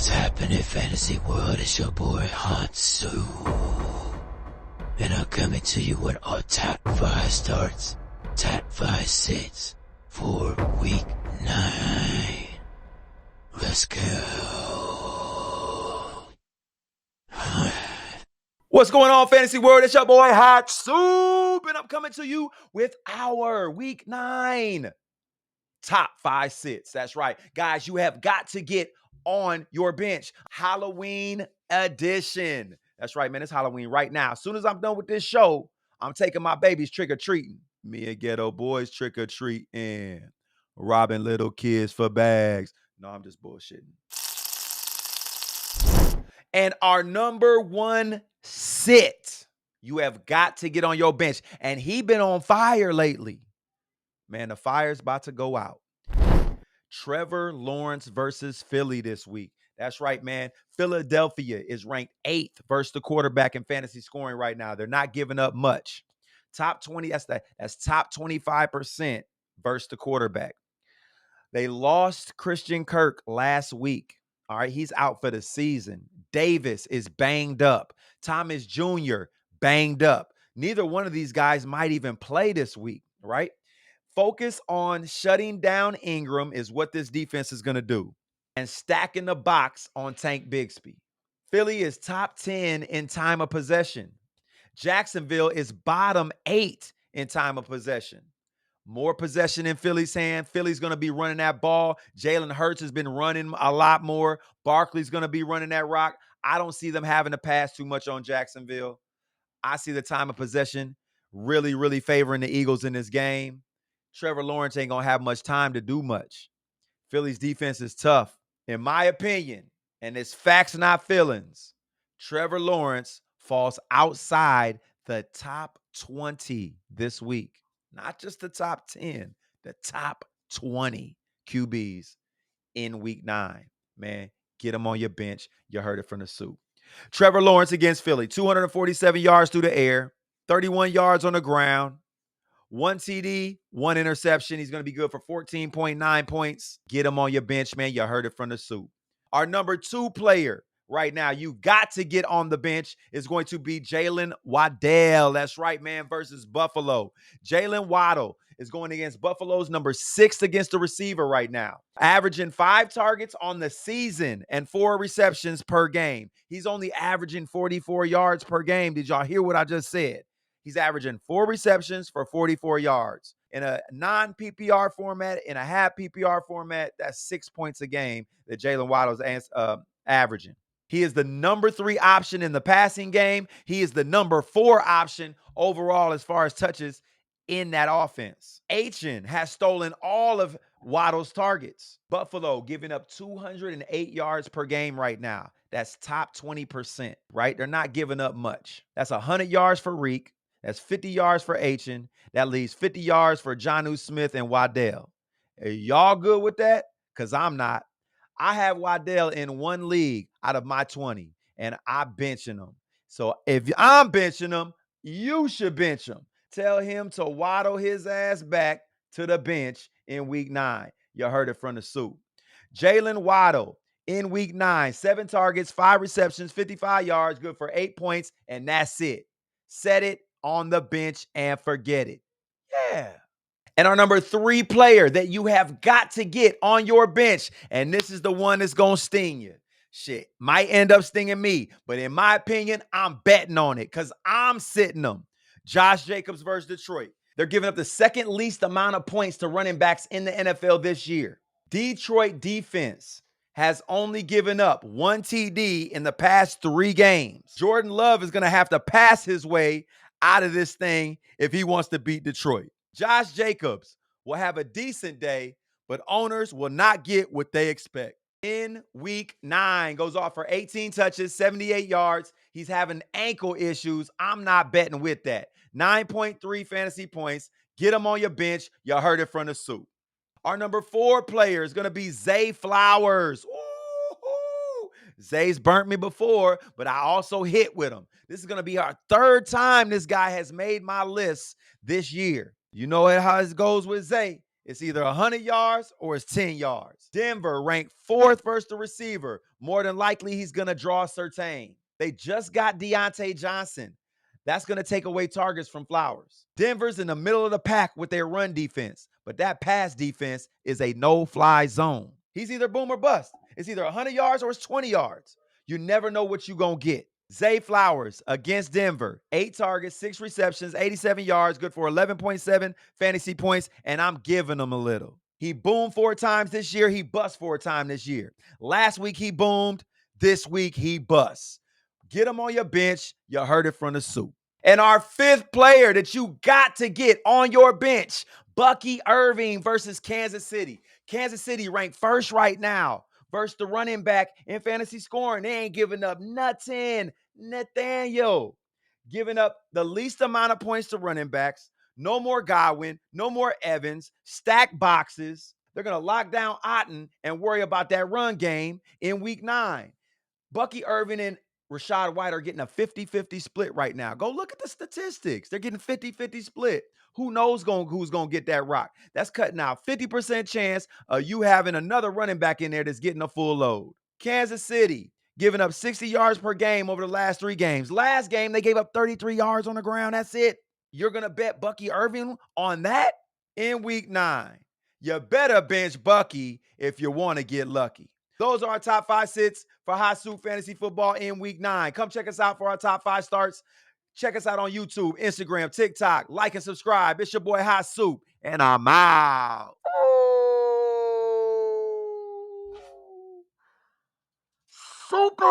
What's happening, fantasy world? It's your boy Hansu, and I'm coming to you with our top 5 starts, top 5 sits for week 9. Let's go. What's going on, fantasy world? It's your boy Hot Soup, and I'm coming to you with our week 9 top 5 sits. That's right, guys. You have got to get on your bench. Halloween edition. That's right, man. It's Halloween right now. As soon as I'm done with this show, I'm taking my babies trick-or-treating. Me and ghetto boys trick-or-treating, robbing little kids for bags. No, I'm just bullshitting. And our number 1 sit, you have got to get on your bench. And he been on fire lately. Man, the fire's about to go out. Trevor Lawrence versus Philly this week. That's right, man. Philadelphia is ranked 8th versus the quarterback in fantasy scoring right now. They're not giving up much. Top 20, that's top 25% versus the quarterback. They lost Christian Kirk last week. All right, he's out for the season. Davis is banged up. Thomas Jr. banged up. Neither one of these guys might even play this week, right? Focus on shutting down Ingram is what this defense is going to do, and stacking the box on Tank Bigsby. Philly is top 10 in time of possession. Jacksonville is bottom 8 in time of possession. More possession in Philly's hand. Philly's going to be running that ball. Jalen Hurts has been running a lot more. Barkley's going to be running that rock. I don't see them having to pass too much on Jacksonville. I see the time of possession really, really favoring the Eagles in this game. Trevor Lawrence ain't going to have much time to do much. Philly's defense is tough. In my opinion, and it's facts, not feelings, Trevor Lawrence falls outside the top 20 this week. Not just the top 10, the top 20 QBs in week 9. Man, get him on your bench. You heard it from the soup. Trevor Lawrence against Philly, 247 yards through the air, 31 yards on the ground, 1 TD, 1 interception. He's going to be good for 14.9 points. Get him on your bench, man. You heard it from the soup. Our number 2 player right now, you got to get on the bench, is going to be Jaylen Waddle. That's right, man, versus Buffalo. Jaylen Waddle is going against Buffalo's number 6 against the receiver right now. Averaging 5 targets on the season and 4 receptions per game. He's only averaging 44 yards per game. Did y'all hear what I just said? He's averaging 4 receptions for 44 yards. In a non-PPR format, in a half PPR format, that's 6 points a game that Jaylen Waddle's averaging. He is the number 3 option in the passing game. He is the number 4 option overall as far as touches in that offense. Achan has stolen all of Waddle's targets. Buffalo giving up 208 yards per game right now. That's top 20%, right? They're not giving up much. That's 100 yards for Reek. That's 50 yards for Achan. That leaves 50 yards for Jonnu Smith and Waddell. Are y'all good with that? Because I'm not. I have Waddell in 1 league out of my 20, and I'm benching him. So if I'm benching him, you should bench him. Tell him to waddle his ass back to the bench in week 9. You heard it from the soup. Jaylen Waddle in week 9, 7 targets, 5 receptions, 55 yards, good for 8 points, and that's it. Set it on the bench and forget it. Yeah. And our number 3 player that you have got to get on your bench, and this is the one that's going to sting you. Shit, might end up stinging me, but in my opinion, I'm betting on it because I'm sitting them. Josh Jacobs versus Detroit. They're giving up the second least amount of points to running backs in the NFL this year. Detroit defense has only given up 1 TD in the past 3 games. Jordan Love is going to have to pass his way out of this thing if he wants to beat Detroit. Josh Jacobs will have a decent day, but owners will not get what they expect. In week 9, goes off for 18 touches, 78 yards. He's having ankle issues. I'm not betting with that. 9.3 fantasy points. Get him on your bench. You heard it from the soup. Our number 4 player is going to be Zay Flowers. Ooh, Zay's burnt me before, but I also hit with him. This is going to be our 3rd time this guy has made my list this year. You know how it goes with Zay. It's either 100 yards or it's 10 yards. Denver ranked 4th versus the receiver. More than likely, he's going to draw Surtain. They just got Deontay Johnson. That's going to take away targets from Flowers. Denver's in the middle of the pack with their run defense, but that pass defense is a no-fly zone. He's either boom or bust. It's either 100 yards or it's 20 yards. You never know what you're going to get. Zay Flowers against Denver, 8 targets, 6 receptions, 87 yards, good for 11.7 fantasy points, and I'm giving him a little. He boomed 4 times this year. He bust 4 times this year. Last week he boomed. This week he busts. Get him on your bench. You heard it from the soup. And our 5th player that you got to get on your bench, Bucky Irving versus Kansas City. Kansas City ranked 1st right now versus the running back in fantasy scoring. They ain't giving up nothing. Nathaniel giving up the least amount of points to running backs. No more Godwin, no more Evans, stack boxes. They're going to lock down Otten and worry about that run game in week 9. Bucky Irving and Rachaad White are getting a 50-50 split right now. Go look at the statistics. They're getting 50-50 split. Who knows who's going to get that rock? That's cutting out 50% chance of you having another running back in there that's getting a full load. Kansas City giving up 60 yards per game over the last 3 games. Last game, they gave up 33 yards on the ground. That's it. You're going to bet Bucky Irving on that in week 9. You better bench Bucky if you want to get lucky. Those are our top 5 sits for Hot Soup Fantasy Football in week 9. Come check us out for our top 5 starts. Check us out on YouTube, Instagram, TikTok. Like and subscribe. It's your boy Hot Soup, and I'm out. Super!